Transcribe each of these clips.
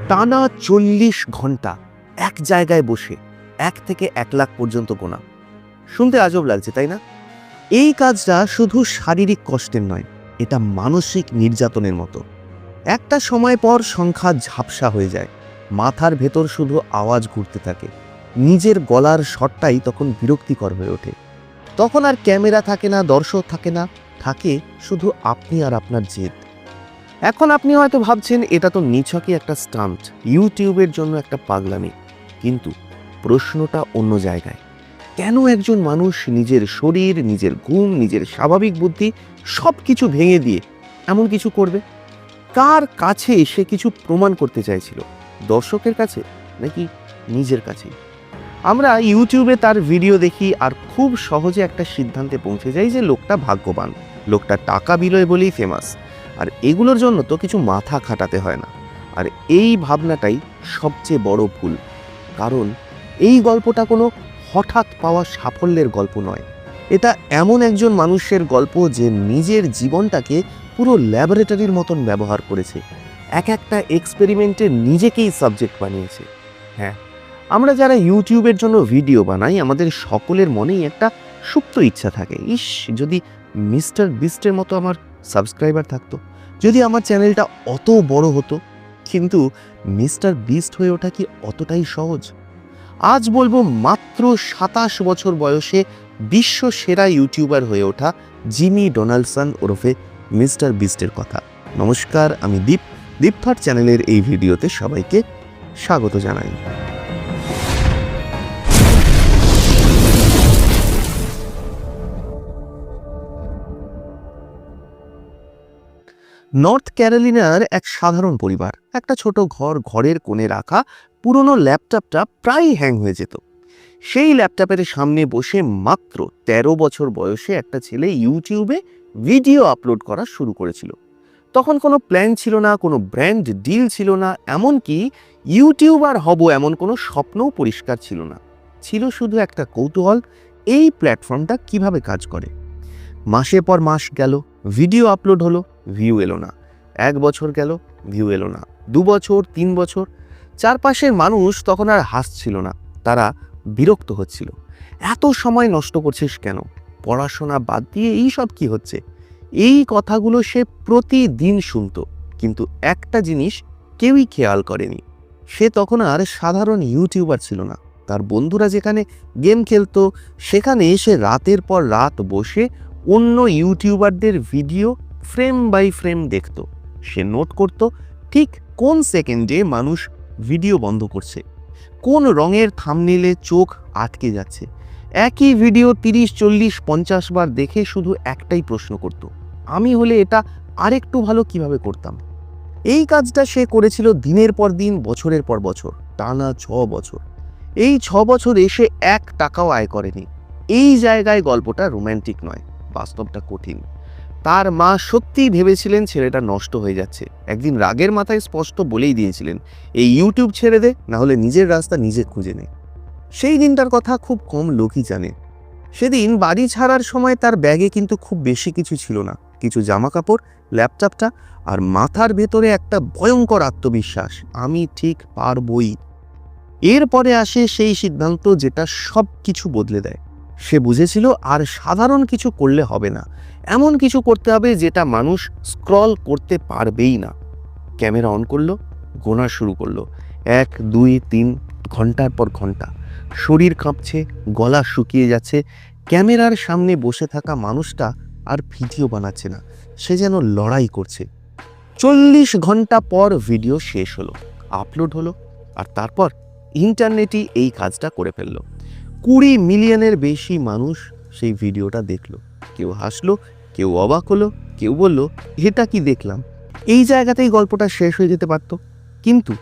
টানা 40 ঘন্টা এক জায়গায় বসে 1 থেকে 1 লাখ পর্যন্ত গোনা। শুনতে আজব লাগছে, তাই না? এই কাজটা শুধু শারীরিক কষ্টের নয়, এটা মানসিক নির্যাতনের মতো। একটা সময় পর সংখ্যা ঝাপসা হয়ে যায়, মাথার ভেতর শুধু আওয়াজ ঘুরতে থাকে। নিজের গলার স্বরটাই তখন বিরক্তিকর হয়ে ওঠে। তখন আর ক্যামেরা থাকে না, দর্শক থাকে না, থাকে শুধু আপনি আর আপনার জেদ। এখন আপনি হয়তো ভাবছেন এটা তো নিছকই একটা স্টান্ট, ইউটিউবের জন্য একটা পাগলামি। কিন্তু প্রশ্নটা অন্য জায়গায়। কেন একজন মানুষ নিজের শরীর, নিজের ঘুম, নিজের স্বাভাবিক বুদ্ধি সব কিছু ভেঙে দিয়ে এমন কিছু করবে? কার কাছে সে কিছু প্রমাণ করতে চাইছিল? দর্শকের কাছে নাকি নিজের কাছে? আমরা ইউটিউবে তার ভিডিও দেখি আর খুব সহজে একটা সিদ্ধান্তে পৌঁছে যাই যে লোকটা ভাগ্যবান, লোকটা টাকা বিলয় বলেই ফেমাস। আর এগুলোর জন্য তো কিছু মাথা খাটাতে হয় না। আর এই ভাবনাটাই সবচেয়ে বড় ভুল। কারণ এই গল্পটা কোনো হঠাৎ পাওয়া সাফল্যের গল্প নয়। এটা এমন একজন মানুষের গল্প যে নিজের জীবনটাকে পুরো ল্যাবরেটরির মতন ব্যবহার করেছে, এক একটা এক্সপেরিমেন্টে নিজেকেই সাবজেক্ট বানিয়েছে। হ্যাঁ, আমরা যারা ইউটিউবের জন্য ভিডিও বানাই, আমাদের সকলের মনেই একটা সুপ্ত ইচ্ছা থাকে, ইস যদি মিস্টার বিস্টের মতো আমার সাবস্ক্রাইবার থাকতো, যদি আমার চ্যানেলটা অত বড় হতো। কিন্তু মিস্টার বিস্ট হয়ে ওঠা কি অতটাই সহজ? আজ বলবো মাত্র 27 বছর বয়সে বিশ্ব সেরা ইউটিউবার হয়ে ওঠা জিমি ডোনাল্ডসন ওরফে মিস্টার বিস্টের কথা। নমস্কার, আমি দীপথাট চ্যানেলের এই ভিডিওতে সবাইকে স্বাগত জানাই। নর্থ ক্যারোলিনার এক সাধারণ পরিবার, একটা ছোট ঘর, ঘরের কোণে রাখা পুরনো ল্যাপটপটা প্রায় হ্যাং হয়ে যেত। সেই ল্যাপটপের সামনে বসে মাত্র 13 বছর বয়সে একটা ছেলে ইউটিউবে ভিডিও আপলোড করা শুরু করেছিল। তখন কোনো প্ল্যান ছিল না, কোনো ব্র্যান্ড ডিল ছিল না, এমনকি ইউটিউবার হব এমন কোনো স্বপ্নও পরিষ্কার ছিল না। ছিল শুধু একটা কৌতূহল, এই প্ল্যাটফর্মটা কিভাবে কাজ করে। মাসের পর মাস গেল, ভিডিও আপলোড হলো, ভিউ এলো না। 1 বছর গেল, ভিউ এলো না। 2 বছর, 3 বছর। চারপাশের মানুষ তখন আর হাসছিল না, তারা বিরক্ত হচ্ছিল। এত সময় নষ্ট করছিস কেন? পড়াশোনা বাদ দিয়ে এই সব কি হচ্ছে? এই কথাগুলো সে প্রতিদিন শুনত, কিন্তু একটা জিনিস কেউই খেয়াল করেনি। সে তখন আর সাধারণ ইউটিউবার ছিল না। তার বন্ধুরা যেখানে গেম খেলতো, সেখানে সে রাতের পর রাত বসে অন্য ইউটিউবারদের ভিডিও ফ্রেম বাই ফ্রেম দেখত। সে নোট করত ঠিক কোন সেকেন্ডে মানুষ ভিডিও বন্ধ করছে, কোন রঙের থাম্বনেইলে চোখ আটকে যাচ্ছে। একই ভিডিও 30, 40, 50 বার দেখে শুধু একটাই প্রশ্ন করত, আমি হলে এটা আরেকটু ভালো কিভাবে করতাম। এই কাজটা সে করেছিল দিনের পর দিন, বছরের পর বছর, টানা 6 বছর। এই 6 বছরে সে 1 টাকাও আয় করেনি। এই জায়গায় গল্পটা রোম্যান্টিক নয়, বাস্তবটা কঠিন। তার মা সত্যিই ভেবেছিলেন ছেলেটা নষ্ট হয়ে যাচ্ছে। একদিন রাগের মাথায় স্পষ্ট বলেই দিয়েছিলেন, এই ইউটিউব ছেড়ে দে, না হলে নিজের রাস্তা নিজে খুঁজে নে। সেই দিনটার কথা খুব কম লোকই জানে। সেদিন বাড়ি ছাড়ার সময় তার ব্যাগে কিন্তু খুব বেশি কিছু ছিল না, কিছু জামা কাপড়, ল্যাপটপটা আর মাথার ভেতরে একটা ভয়ঙ্কর আত্মবিশ্বাস, আমি ঠিক পারবই। এরপরে আসে সেই সিদ্ধান্ত যেটা সব কিছু বদলে দেয়। সে বুঝেছিল আর সাধারণ কিছু করলে হবে না, এমন কিছু করতে হবে যেটা মানুষ স্ক্রল করতে পারবেই না। ক্যামেরা অন করলো, গোনা শুরু করলো। 1, 2, 3 ঘন্টার পর ঘন্টা। শরীর কাঁপছে, গলা শুকিয়ে যাচ্ছে। ক্যামেরার সামনে বসে থাকা মানুষটা আর ভিডিও বানাচ্ছে না, সে যেন লড়াই করছে। 40 ঘন্টা পর ভিডিও শেষ হলো, আপলোড হলো, আর তারপর ইন্টারনেটই এই কাজটা করে ফেললো। 20 মিলিয়নের বেশি মানুষ সেই ভিডিওটা দেখলো। কেউ হাসলো, কেউ অবাক হলো, কেউ বলল এটা কি দেখলাম। এই জায়গাতেই গল্পটা শেষ হয়ে যেতে পারত, কিন্তু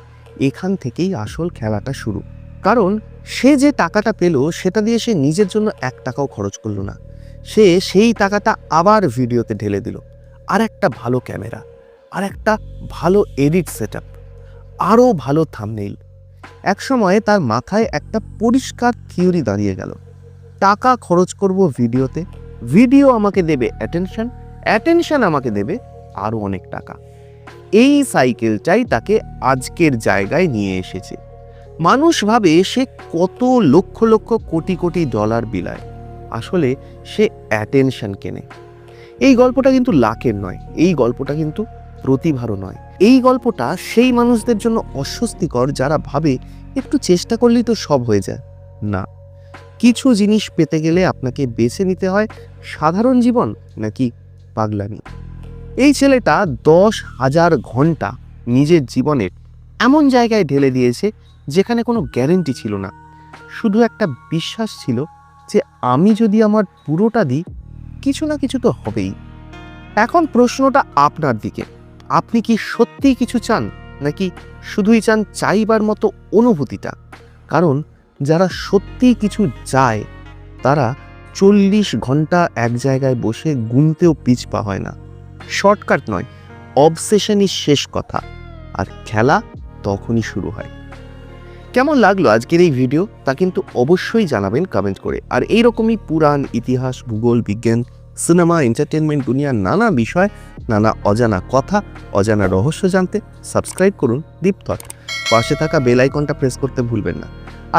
এখান থেকেই আসল খেলাটা শুরু। কারণ সে যে টাকাটা পেল সেটা দিয়ে সে নিজের জন্য 1 টাকাও খরচ করলো না। সে সেই টাকাটা আবার ভিডিওতে ঢেলে দিল। আর একটা ভালো ক্যামেরা, আর একটা ভালো এডিট সেটআপ, আরও ভালো থাম্বনেইল। একসময় তার মাথায় একটা পরিষ্কার থিওরি দাঁড়িয়ে গেল, টাকা খরচ করব ভিডিওতে, ভিডিও আমাকে দেবে অ্যাটেনশন, অ্যাটেনশন আমাকে দেবে আরও অনেক টাকা। এই সাইকেলটাই তাকে আজকের জায়গায় নিয়ে এসেছে। মানুষ ভাবে সে কত লক্ষ লক্ষ কোটি কোটি ডলার বিলায়, আসলে সে অ্যাটেনশন কেনে। এই গল্পটা কিন্তু লাকের নয়, এই গল্পটা কিন্তু প্রতিভারও নয়। এই গল্পটা সেই মানুষদের জন্য অস্বস্তিকর যারা ভাবে একটু চেষ্টা করলেই তো সব হয়ে যায়। না, কিছু জিনিস পেতে গেলে আপনাকে বেছে নিতে হয় সাধারণ জীবন নাকি পাগলামি। এই ছেলেটা 10,000 ঘন্টা নিজের জীবনের এমন জায়গায় ঢেলে দিয়েছে যেখানে কোনো গ্যারেন্টি ছিল না, শুধু একটা বিশ্বাস ছিল যে আমি যদি আমার পুরোটা দিই কিছু না কিছু তো হবেই। এখন প্রশ্নটা আপনার দিকে, আপনি কি সত্যিই কিছু চান নাকি শুধুই চান চাইবার মতো অনুভূতিটা? কারণ যারা সত্যিই কিছু চায় তারা 40 ঘন্টা এক জায়গায় বসে গুনতেও পিছপা হয় না। শর্টকাট নয়, অবসেশনই শেষ কথা, আর খেলা তখনই শুরু হয়। কেমন লাগলো আজকের এই ভিডিও তা কিন্তু অবশ্যই জানাবেন কমেন্ট করে। আর এইরকমই পুরাণ, ইতিহাস, ভূগোল, বিজ্ঞান, সিনেমা, এন্টারটেনমেন্ট, দুনিয়ার নানা বিষয়, নানা অজানা কথা, অজানা রহস্য জানতে সাবস্ক্রাইব করুন ডিপ থট। পাশে থাকা বেল আইকনটা প্রেস করতে ভুলবেন না।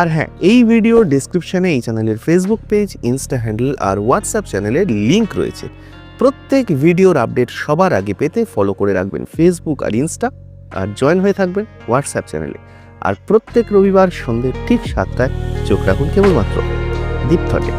আর হ্যাঁ, এই ভিডিও ডেসক্রিপশনে এই চ্যানেলের ফেসবুক পেজ, ইনস্টা হ্যান্ডেল আর হোয়াটসঅ্যাপ চ্যানেলের লিঙ্ক রয়েছে। প্রত্যেক ভিডিওর আপডেট সবার আগে পেতে ফলো করে রাখবেন ফেসবুক আর ইনস্টা, আর জয়েন হয়ে থাকবেন হোয়াটসঅ্যাপ চ্যানেলে। আর প্রত্যেক রবিবার সন্ধ্যে ঠিক 7টায় চোখ রাখুন কেবলমাত্র ডিপ থটে।